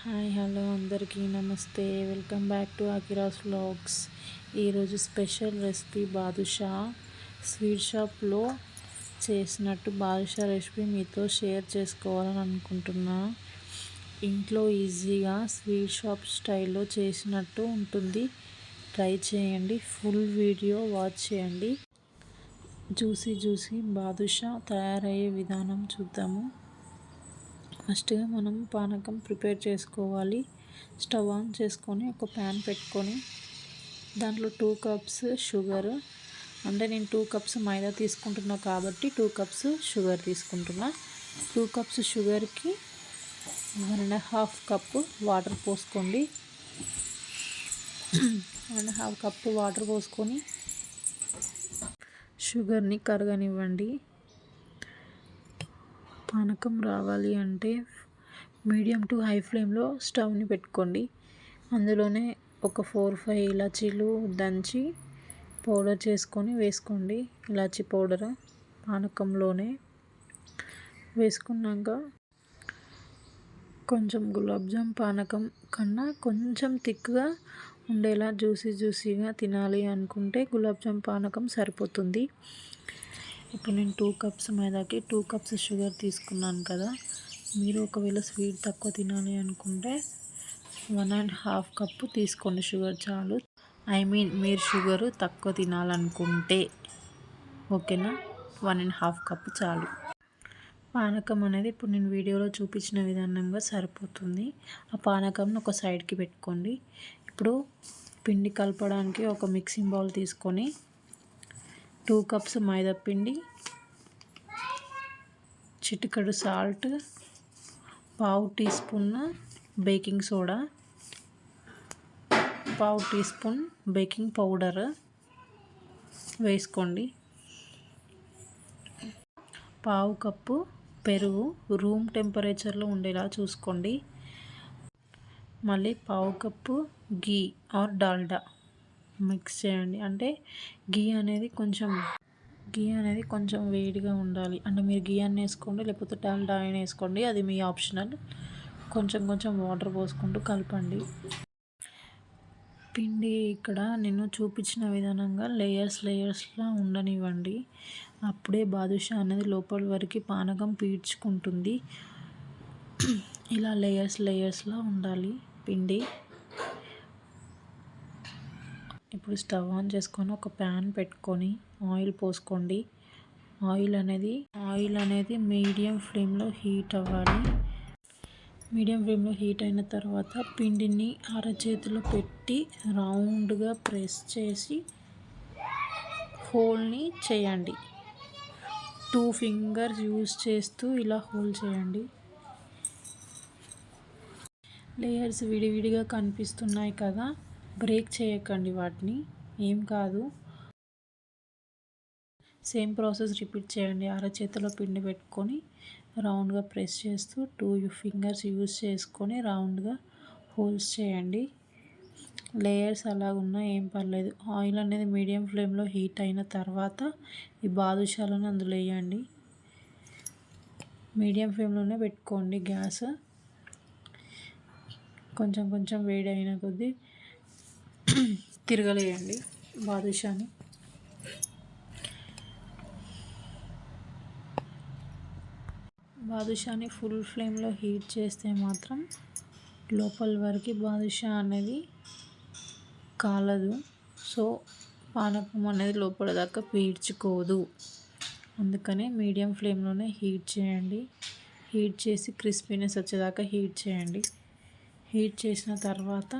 Hi hello అందరికీ నమస్తే. Welcome back to Akira's vlogs. ఈరోజు స్పెషల్ రెసిపీ బాదుషా. స్వీట్ షాప్లో చేసినట్టు బాదుషా రెసిపీ మీతో షేర్ చేసుకోవాలని అనుకుంటున్నా. ఇంట్లో ఈజీగా స్వీట్ షాప్ స్టైల్లో చేసినట్టు ఉంటుంది. ట్రై చేయండి. ఫుల్ వీడియో వాచ్ చేయండి. జ్యూసీ బాదుషా తయారయ్యే విధానం చూద్దాము. ఫస్ట్గా మనం పానకం ప్రిపేర్ చేసుకోవాలి. స్టవ్ ఆన్ చేసుకొని ఒక ప్యాన్ పెట్టుకొని దాంట్లో 2 కప్స్ షుగర్, అంటే నేను 2 కప్స్ మైదా తీసుకుంటున్నా కాబట్టి 2 కప్స్ షుగర్ తీసుకుంటున్నా. 2 కప్స్ షుగర్కి 1.5 కప్పు వాటర్ పోసుకోండి. 1.5 కప్పు వాటర్ పోసుకొని షుగర్ని కరగనివ్వండి. పానకం రావాలి అంటే మీడియం టు హై ఫ్లేమ్లో స్టవ్ని పెట్టుకోండి. అందులోనే ఒక 4-5 ఇలాచీలు దంచి పౌడర్ చేసుకొని వేసుకోండి. ఇలాచీ పౌడర్ పానకంలోనే వేసుకున్నాక కొంచెం గులాబ్ జామ్ పానకం కన్నా కొంచెం థిక్గా ఉండేలా జ్యూసీగా తినాలి అనుకుంటే గులాబ్ జామ్ పానకం సరిపోతుంది. ఇప్పుడు నేను 2 కప్స్ మైదాకి 2 కప్స్ షుగర్ తీసుకున్నాను కదా. మీరు ఒకవేళ స్వీట్ తక్కువ తినాలి అనుకుంటే 1.5 కప్పు తీసుకోండి. షుగర్ చాలు. మీరు షుగర్ తక్కువ తినాలనుకుంటే ఓకేనా, 1.5 కప్పు చాలు. పానకం అనేది ఇప్పుడు నేను వీడియోలో చూపించిన విధానంగా సరిపోతుంది. ఆ పానకంను ఒక సైడ్కి పెట్టుకోండి. ఇప్పుడు పిండి కలపడానికి ఒక మిక్సింగ్ బౌల్ తీసుకొని 2 కప్స్ మైదా పిండి, చిటికెడు సాల్ట్, పావు టీ స్పూన్ బేకింగ్ సోడా, పావు టీ స్పూన్ బేకింగ్ పౌడర్ వేసుకోండి. పావు కప్పు పెరుగు రూమ్ టెంపరేచర్లో ఉండేలా చూసుకోండి. మళ్ళీ పావు cup ghee or Dalda mix చేయండి. అంటే గీ అనేది కొంచెం వేడిగా ఉండాలి. అంటే మీరు గీ అన్న వేసుకోండి, లేకపోతే డాల్డా అయినా వేసుకోండి, అది మీ ఆప్షనల్. కొంచెం వాటర్ పోసుకుంటూ కలపండి. పిండి ఇక్కడ నేను చూపించిన విధానంగా లేయర్స్లా ఉండనివ్వండి. అప్పుడే బాదుషా అనేది లోపల వరకు పానకం పీల్చుకుంటుంది. ఇలా లేయర్స్లా ఉండాలి పిండి. ఇప్పుడు స్టవ్ ఆన్ చేసుకొని ఒక ప్యాన్ పెట్టుకొని ఆయిల్ పోసుకోండి. ఆయిల్ అనేది మీడియం ఫ్లేమ్లో హీట్ అవ్వాలి. మీడియం ఫ్లేమ్లో హీట్ అయిన తర్వాత పిండిని అరచేతిలో పెట్టి రౌండ్గా ప్రెస్ చేసి హోల్ని చేయండి. 2 ఫింగర్స్ యూజ్ చేస్తూ ఇలా హోల్ చేయండి. లేయర్స్ విడివిడిగా కనిపిస్తున్నాయి కదా, బ్రేక్ చేయకండి వాటిని, ఏం కాదు. సేమ్ ప్రాసెస్ రిపీట్ చేయండి. అరచేతిలో పిండి పెట్టుకొని రౌండ్గా ప్రెస్ చేస్తూ 2 ఫింగర్స్ యూజ్ చేసుకొని రౌండ్గా హోల్స్ చేయండి. లేయర్స్ అలాగున్నా ఏం పర్లేదు. ఆయిల్ అనేది మీడియం ఫ్లేమ్లో హీట్ అయిన తర్వాత ఈ బాదుషాలను అందులో వేయండి. మీడియం ఫ్లేమ్లోనే పెట్టుకోండి గ్యాస్. కొంచెం వేడి అయిన కొద్దీ తిరగలేయండి బాదుషాని. బాదుషాని ఫుల్ ఫ్లేమ్లో హీట్ చేస్తే మాత్రం లోపల వరకు బాదుషా అనేది కాలదు. సో పానకం అనేది లోపల దాకా పీల్చుకోదు. అందుకనే మీడియం ఫ్లేమ్లోనే హీట్ చేయండి. హీట్ చేసి క్రిస్పీనెస్ వచ్చేదాకా హీట్ చేయండి. హీట్ చేసిన తర్వాత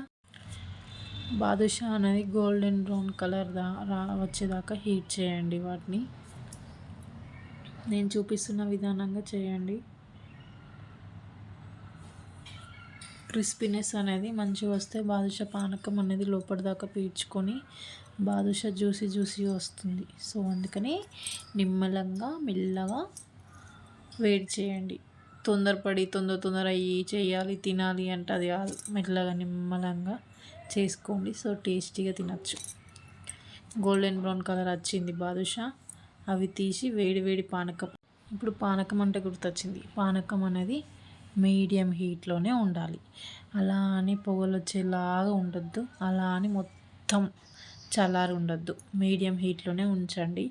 బాదుషా అనేది గోల్డెన్ బ్రౌన్ కలర్ వచ్చేదాకా హీట్ చేయండి. వాటిని నేను చూపిస్తున్న విధానంగా చేయండి. క్రిస్పీనెస్ అనేది మంచిగా వస్తే బాదుషా పానకం అనేది లోపల దాకా పీల్చుకొని బాదుషా జ్యూసీ వస్తుంది. సో అందుకని నిమ్మలంగా మెల్లగా వేడి చేయండి. తొందరపడి తొందర చేయాలి తినాలి అంటే అది కాదు. మెల్లగా నిమ్మలంగా చేసుకోండి. సో టేస్టీగా తినచ్చు. గోల్డెన్ బ్రౌన్ కలర్ వచ్చింది బాదుషా, అవి తీసి వేడి పానకం. ఇప్పుడు పానకం అంటే గుర్తొచ్చింది. పానకం అనేది మీడియం హీట్లోనే ఉండాలి. అలా అని పొగలు వచ్చేలాగా ఉండొద్దు, అలా అని మొత్తం చల్లారి ఉండొద్దు. మీడియం హీట్లోనే ఉంచండి.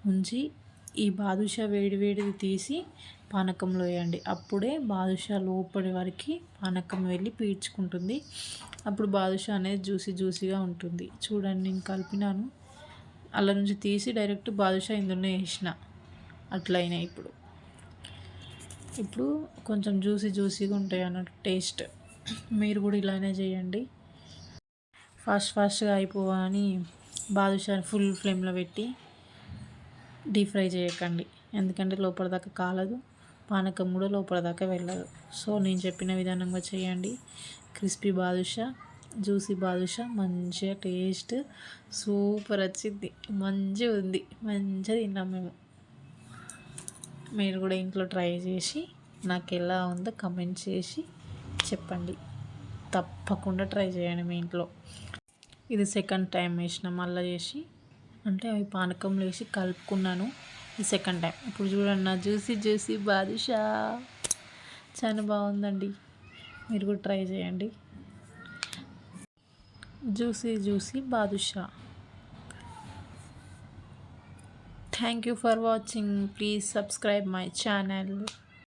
ఉంచి ఈ బాదుషా వేడివేడిది తీసి పానకంలో వేయండి. అప్పుడే బాదుషా లోపలి వరకు పానకం వెళ్ళి పీల్చుకుంటుంది. అప్పుడు బాదుషా అనేది జ్యూసీగా ఉంటుంది. చూడండి, నేను కలిపినాను, అలా నుంచి తీసి డైరెక్ట్ బాదుషా ఇందులోనే వేసిన, అట్లయినాయి. ఇప్పుడు కొంచెం జ్యూసీగా ఉంటాయి అన్నట్టు టేస్ట్. మీరు కూడా ఇలానే చేయండి. ఫాస్ట్గా అయిపోవని బాదుషాని ఫుల్ ఫ్లేమ్లో పెట్టి డీప్ ఫ్రై చేయకండి, ఎందుకంటే లోపల దాకా కాలదు, పానకం కూడా లోపల దాకా వెళ్ళదు. సో నేను చెప్పిన విధానంగా చేయండి. క్రిస్పీ బాదుషా, జ్యూసీ బాదుషా మంచిగా టేస్ట్ సూపర్ వచ్చింది. మంచిగా ఉంది, మంచిగా తిన్నాం మేము. మీరు కూడా ఇంట్లో ట్రై చేసి నాకు ఎలా ఉందో కమెంట్ చేసి చెప్పండి. తప్పకుండా ట్రై చేయండి మీ ఇంట్లో. ఇది సెకండ్ టైం వేసిన, మళ్ళీ చేసి అంటే అవి పానకంలో వేసి కలుపుకున్నాను. ఈ సెకండ్ టైం. ఇప్పుడు చూడండి, నా జ్యూసీ బాదుషా చాలా బాగుందండి. మీరు కూడా ట్రై చేయండి. Juicy badusha. Thank you for watching. Please subscribe my channel.